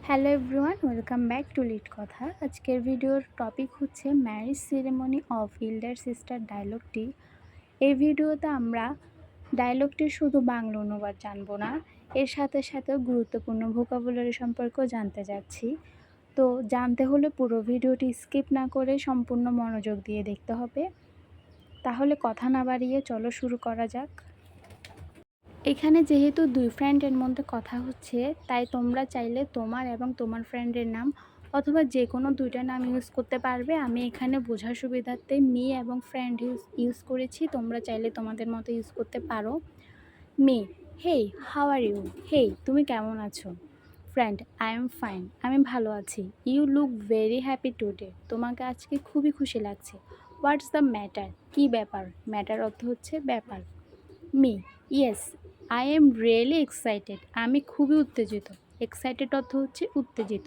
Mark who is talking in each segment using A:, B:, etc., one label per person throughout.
A: Hello everyone, welcome back to lit কথা। আজকের ভিডিওর টপিক হচ্ছে marriage ceremony of elder sister ডায়লগটি। এই ভিডিওতে আমরা ডায়লগটির শুধু বাংলা অনুবাদ জানবো না, এর সাথে সাথেও গুরুত্বপূর্ণ ভোকাবুলারি সম্পর্কেও জানতে যাচ্ছি। তো জানতে হলে পুরো ভিডিওটি স্কিপ না করে সম্পূর্ণ মনোযোগ দিয়ে দেখতে হবে। তাহলে কথা না বাড়িয়ে চলো শুরু করা যাক। এখানে যেহেতু দুই ফ্রেন্ডের মধ্যে কথা হচ্ছে, তাই তোমরা চাইলে তোমার এবং তোমার ফ্রেন্ডের নাম অথবা যে কোনো দুইটা নাম ইউজ করতে পারবে। আমি এখানে বোঝার সুবিধার্থে মি এবং ফ্রেন্ড ইউজ করেছি, তোমরা চাইলে তোমাদের মতো ইউজ করতে পারো। Me, hey how are you, hey তুমি কেমন আছো। ফ্রেন্ড, আই এম ফাইন, আমি ভালো আছি। You look very happy today, তোমাকে আজকে খুবই খুশি লাগছে। হোয়াটস দ্য ম্যাটার, কী ব্যাপার। ম্যাটার অর্থ হচ্ছে ব্যাপার। Me, yes I am really excited, আমি খুবই উত্তেজিত। এক্সাইটেড অর্থ হচ্ছে উত্তেজিত।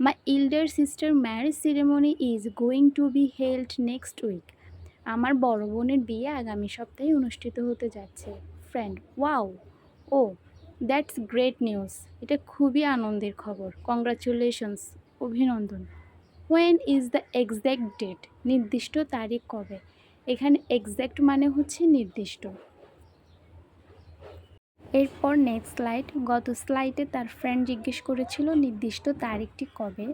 A: My elder sister marriage ceremony is going to be held next week, আমার বড় বোনের বিয়ে আগামী সপ্তাহে অনুষ্ঠিত হতে যাচ্ছে। Friend, wow, oh that's great news, এটা খুবই আনন্দের খবর। কংগ্রাচুলেশনস, অভিনন্দন। When is the exact date, নির্দিষ্ট তারিখ কবে। এখানে এক্স্যাক্ট মানে হচ্ছে নির্দিষ্ট। এরপর নেক্সট স্লাইড। গত স্লাইডে তার ফ্রেন্ড জিজ্ঞেস করেছিল নির্দিষ্ট তারিখটি কবে।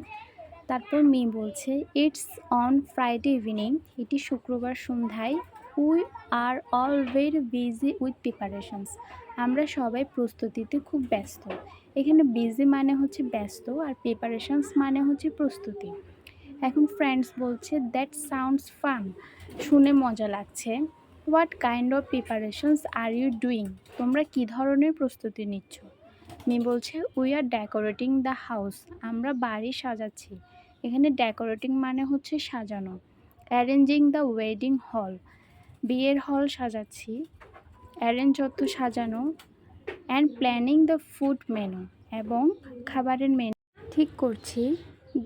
A: তারপর মি বলছে ইটস অন ফ্রাইডে ইভিনিং, এটি শুক্রবার সন্ধ্যায়। We are all very busy with preparations, আমরা সবাই প্রস্তুতিতে খুব ব্যস্ত। এখানে বিজি মানে হচ্ছে ব্যস্ত, আর প্রিপারেশনস মানে হচ্ছে প্রস্তুতি। এখন ফ্রেন্ডস বলছে দ্যাট সাউন্ডস ফান, শুনে মজা লাগছে। What kind of preparations are you doing, তোমরা কী ধরনের প্রস্তুতি নিচ্ছ। মি বলছে we are decorating the house, আমরা বাড়ি সাজাচ্ছি। এখানে ডেকোরেটিং মানে হচ্ছে সাজানো। অ্যারেঞ্জিং দ্য ওয়েডিং হল, বিয়ের হল সাজাচ্ছি। অ্যারেঞ্জ অর্থ সাজানো। And planning the food menu, এবং খাবারের মেনু ঠিক করছি।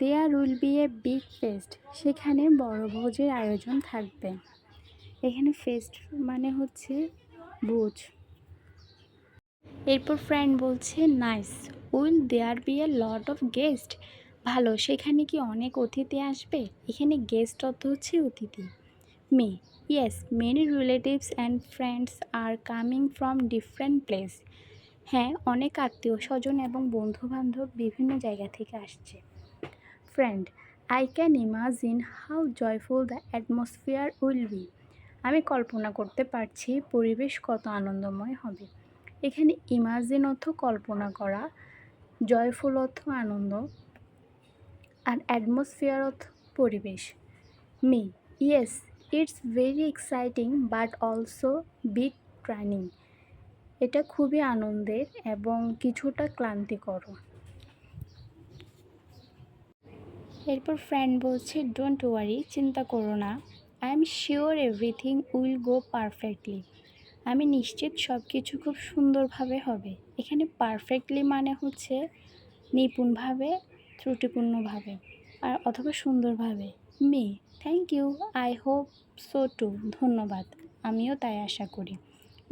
A: There will be a big fest, সেখানে বড় ভোজের আয়োজন থাকবে। এখানে ফেস্ট মানে হচ্ছে ভোজ। এরপর ফ্রেন্ড বলছে nice, will there be a lot of guest, ভালো, সেখানে কি অনেক অতিথি আসবে। এখানে গেস্ট অর্থ হচ্ছে অতিথি। Me, yes many relatives and friends are coming from different place, হ্যাঁ অনেক আত্মীয় স্বজন এবং বন্ধুবান্ধব বিভিন্ন জায়গা থেকে আসছে। Friend, I can imagine how joyful the atmosphere will be, আমি কল্পনা করতে পারছি পরিবেশ কত আনন্দময় হবে। এখানে ইমাজিন অর্থ কল্পনা করা, জয়ফুল অর্থ আনন্দ, আর অ্যাটমসফিয়ার অর্থ পরিবেশ। Me, yes it's very exciting but also bit tiring, এটা খুবই আনন্দের এবং কিছুটা ক্লান্তিকর। এরপর ফ্রেন্ড বলছে ডোন্ট ওয়ারি, চিন্তা করো না। I am sure everything will go perfectly, আমি নিশ্চিত সব কিছু খুব সুন্দরভাবে হবে। এখানে পারফেক্টলি মানে হচ্ছে নিপুণভাবে, ত্রুটিপূর্ণভাবে, আর অথবা সুন্দরভাবে। Me, thank you, I hope so too, ধন্যবাদ, আমিও তাই আশা করি।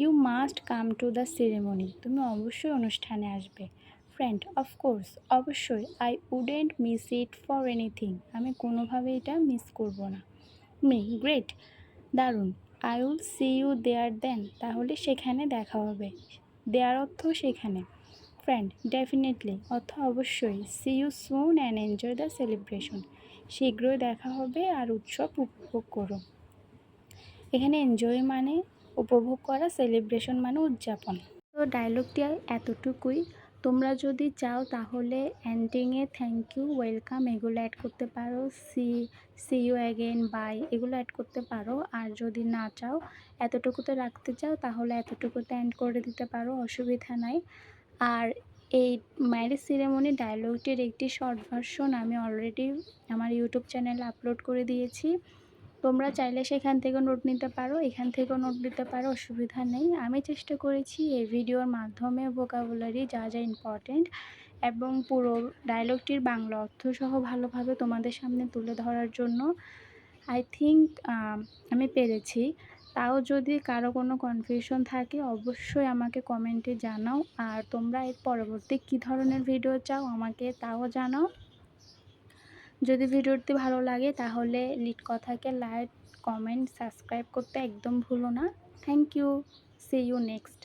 A: You must come to the ceremony, তুমি অবশ্যই অনুষ্ঠানে আসবে। ফ্রেন্ড, অফকোর্স, অবশ্যই। I wouldn't miss it for anything, আমি কোনোভাবে এটা মিস করব না। মি, গ্রেট, দারুণ। I will see you there then, তাহলে সেখানে দেখা হবে। দেয়ার অর্থ সেখানে। ফ্রেন্ড, ডেফিনেটলি অর্থ অবশ্যই। See you soon and enjoy the celebration, শীঘ্রই দেখা হবে আর উৎসব উপভোগ করো। এখানে এনজয় মানে উপভোগ করা, সেলিব্রেশন মানে উদযাপন। তো ডায়লগটি এতটুকুই। তোমরা যদি চাও তাহলে এন্ডিংয়ে থ্যাংক ইউ, ওয়েলকাম এগুলো অ্যাড করতে পারো। সি ইউ অ্যাগেন, বাই এগুলো অ্যাড করতে পারো। আর যদি না চাও, এতটুকুতে রাখতে চাও, তাহলে এতটুকুতে এন্ড করে দিতে পারো, অসুবিধা নাই। আর এই ম্যারেজ সেরেমনি ডায়লগটির একটি শর্ট ভার্সন আমি অলরেডি আমার ইউটিউব চ্যানেলে আপলোড করে দিয়েছি। তোমরা চাইলে সেখান থেকে নোট নিতে পারো, এখান থেকেও নোট নিতে পারো, অসুবিধা নেই। আমি চেষ্টা করেছি এই ভিডিওর মাধ্যমে ভোকাবুলারি যা যা ইম্পর্টেন্ট এবং পুরো ডায়লগটির বাংলা অর্থসহ ভালোভাবে তোমাদের সামনে তুলে ধরার জন্য। আই থিঙ্ক আমি পেরেছি। তাও যদি কারো কোনো কনফিউশন থাকে অবশ্যই আমাকে কমেন্টে জানাও। আর তোমরা এর পরবর্তী কী ধরনের ভিডিও চাও আমাকে তাও জানাও। যদি ভিডিওটি ভালো লাগে তাহলে লিড কথাকে লাইক, কমেন্ট, সাবস্ক্রাইব করতে একদম ভুলো না। Thank you. See you next.